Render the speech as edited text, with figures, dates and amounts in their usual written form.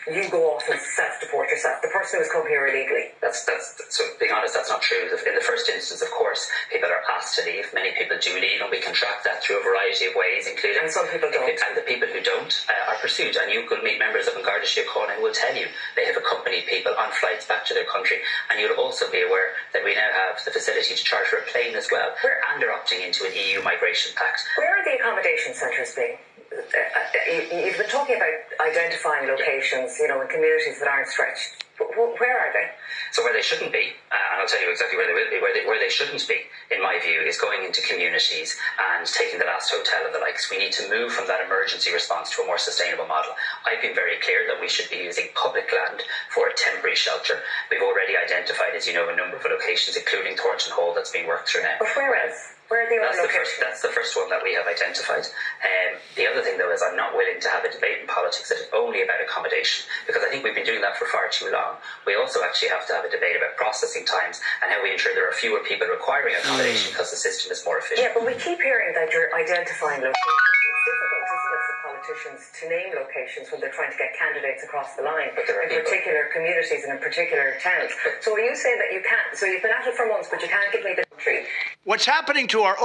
you go off and self-deport yourself, the person who's come here illegally. So being honest, that's not true. In the first instance, of course, people are asked to leave. Many people do leave, and we can track that through a variety of ways, including... And some people don't. And the people who don't are pursued. And you could meet members of An Garda Síochána who will tell you they have accompanied people on flights back to their country. And you'll also be aware that we now have the facility to charter a plane as well. And they're opting into an EU migration pact. Where are the accommodation centres being? You've been talking about identifying locations, in communities that aren't stretched. Where are they? So where they shouldn't be, and I'll tell you exactly where they will be, where they shouldn't be, in my view, is going into communities and taking the last hotel and the likes. We need to move from that emergency response to a more sustainable model. I've been very clear that we should be using public land for a temporary shelter. We've already identified, as you know, a number of locations, including Thornton Hall, that's being worked through now. But where else? Where are the other locations? That's the first one that we have identified. The other thing, though, is I'm not willing to have a debate in politics that is only about accommodation, because I think we've been doing that for far too long. We also actually have to have a debate about processing times and how we ensure there are fewer people requiring accommodation because the system is more efficient. Yeah, but we keep hearing that you're identifying locations. It's difficult, isn't it, for politicians to name locations when they're trying to get candidates across the line, in particular communities and in particular towns. So are you saying that you can't? So you've been at it for months, but you can't give me the country. What's happening to our